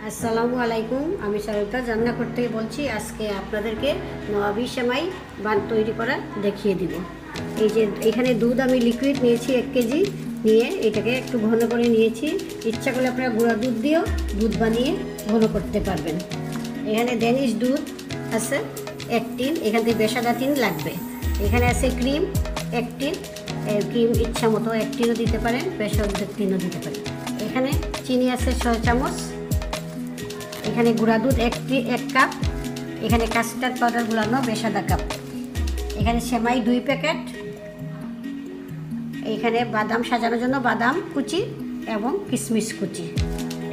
আসসালামু আলাইকুম। আমি সরলতা জান্নাঘর থেকে বলছি। আজকে আপনাদেরকে নওয়াবি সেমাই তৈরি করা দেখিয়ে দিব। এই যে এখানে দুধ আমি লিকুইড নিয়েছি 1 কেজি, নিয়ে এটাকে একটু ঘন করে নিয়েছি। ইচ্ছা করলে আপনারা গুঁড়া দুধ দিয়েও দুধ বানিয়ে ঘন করতে পারবেন। এখানে ড্যানিশ দুধ আছে 1 টিন, এখান থেকে বেসাদা 3 লাগবে। এখানে আছে ক্রিম 1 টিন, ক্রিম ইচ্ছা মতো 1 টিনও দিতে পারেন, বেসাদা 3ও দিতে পারেন। এখানে চিনি আছে 6 চামচ, এখানে গুঁড়া দুধ 1 কাপ, এখানে কাস্টার্ড পাউডার গুলানো বেসাদা কাপ, এখানে সেমাই 2 প্যাকেট, এখানে বাদাম সাজানোর জন্য বাদাম কুচি এবং কিশমিশ কুচি।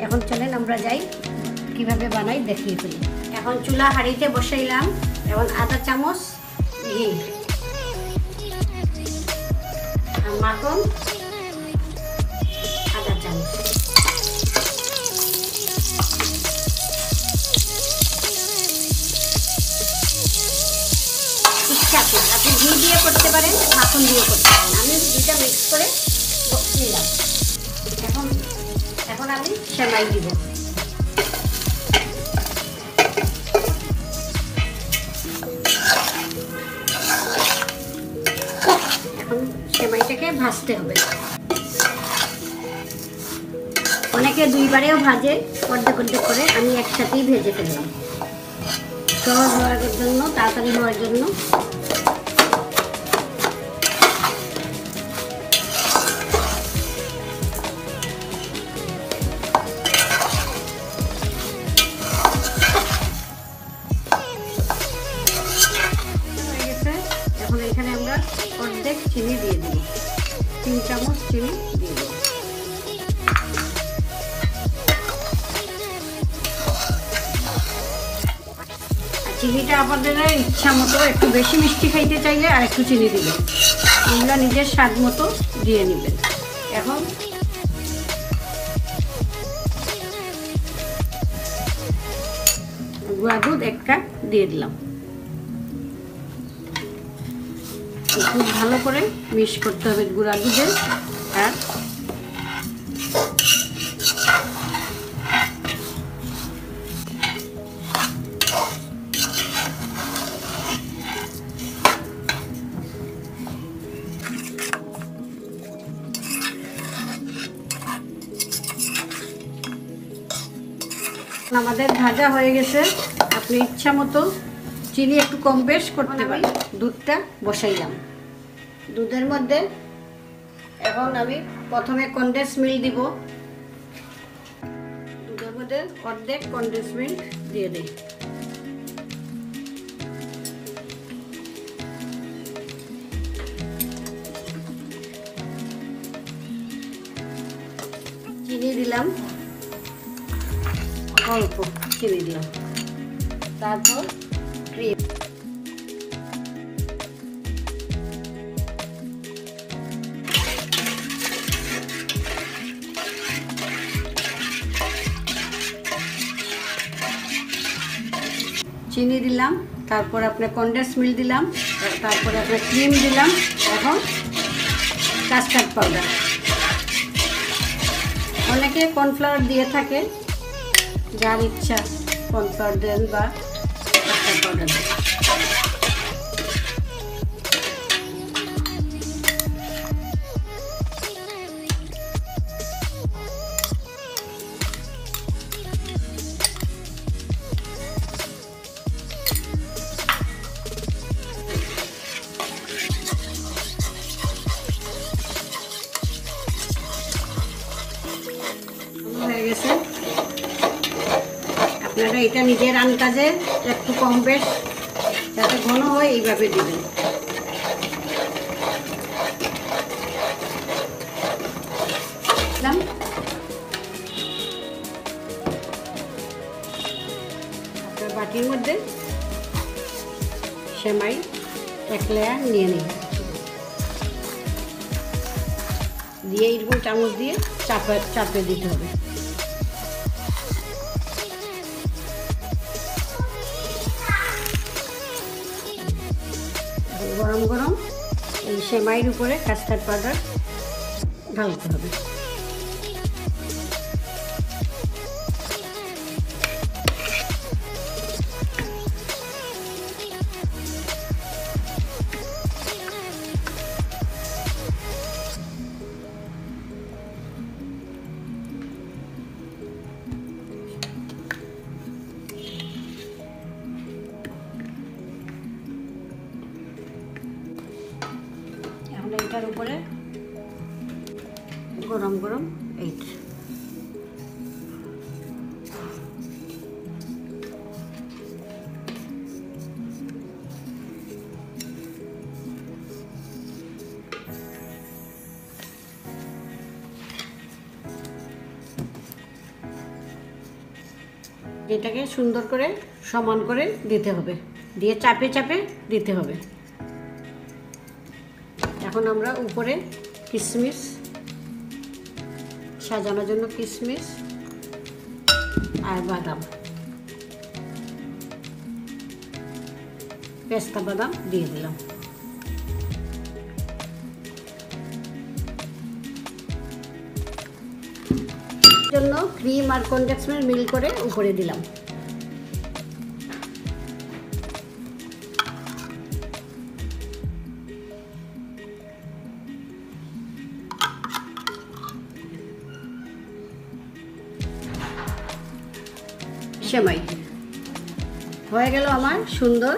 এখন চলেন আমরা যাই কিভাবে বানাই দেখিয়ে ফেলি। এখন চুলা হাঁড়িতে বসাইলাম এবং আধা চামচ ঘি আর মাখন আধা চামচ। আপনি ঘি দিয়ে করতে পারেন, মাখন দিয়ে করতে পারেন। আমি দুইটা মিক্স করে নিলাম। এখন আমি সেমাই দিব। এখন সেমাইটাকে ভাজতে হবে। অনেকে 2 বারেও ভাজে, অর্ধেক অর্ধেক করে। আমি একসাথেই ভেজে ফেললাম সহজ হওয়ার জন্য, তাড়াতাড়ি হওয়ার জন্য। এখন এখানে আমরা অর্ধেক চিনি দিয়ে দিব, 3 চামচ চিনি দিয়ে দেব। চিনিটা আপনাদের ইচ্ছা মতো, একটু বেশি মিষ্টি খাইতে চাইলে আর একটু চিনি দিবেন, এগুলো নিজের স্বাদ মতো দিয়ে নেবেন। এখন গুঁড়া দুধ 1 কাপ দিয়ে দিলাম। খুব ভালো করে মিক্স করতে হবে গুঁড়া দুধের আর আমাদের ভাজা হয়ে গেছে। আপনি ইচ্ছা মতো চিনি একটু কম বেশ করতে পারেন। দুধটা বসাইলাম দুধের মধ্যে। এখন আমি প্রথমে কনডেন্স মিল্ক দিব। দুধের মধ্যে অর্ধেক কনডেন্স মিল্ক দিয়ে দিই। চিনি দিলাম, অল্প চিনি দিলাম, তারপর ক্রিম। চিনি দিলাম, তারপর আপনার কনডেন্স মিল্ক দিলাম, তারপরে আপনার ক্রিম দিলাম। এখন কাস্টার্ড পাউডার, অনেকে কর্নফ্লাওয়ার দিয়ে থাকে, যার ইচ্ছা কর্নফ্লাওয়ার দেন বা কাস্টার্ড পাউডার দেন। হয়ে গেছে। আপনারা এটা নিজের আন্দাজে একটু কম বেশ যাতে ঘন হয় এইভাবে দিবেন। আপনার বাটির মধ্যে সেমাই 1 লেয়ার নিয়ে নিন, দিয়ে এরকম চামচ দিয়ে চাপে দিতে হবে। গরম গরম এই সেমাইয়ের উপরে কাস্টার্ড পাউডার ঢালতে হবে। এটার উপরে গরম গরম এইটা এটাকে সুন্দর করে সমান করে দিতে হবে, দিয়ে চাপে চাপে দিতে হবে। এখন আমরা উপরে কিশমিশ সাজানোর জন্য কিশমিশ আর বাদাম, পেস্তা বাদাম দিয়ে দিলাম। জন্য ক্রিম আর কনডেন্স মিল্ক মিল করে উপরে দিলাম। সেমাই হয়ে গেল আমার সুন্দর,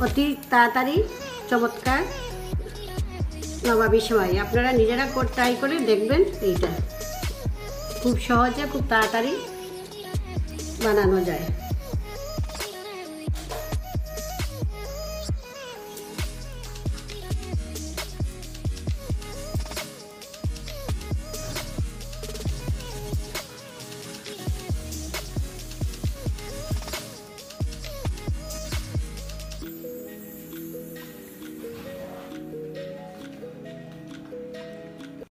অতি তাড়াতাড়ি চমৎকার নবাবী সেমাই। আপনারা নিজেরা ট্রাই করে দেখবেন। এইটা খুব সহজে খুব তাড়াতাড়ি বানানো যায়।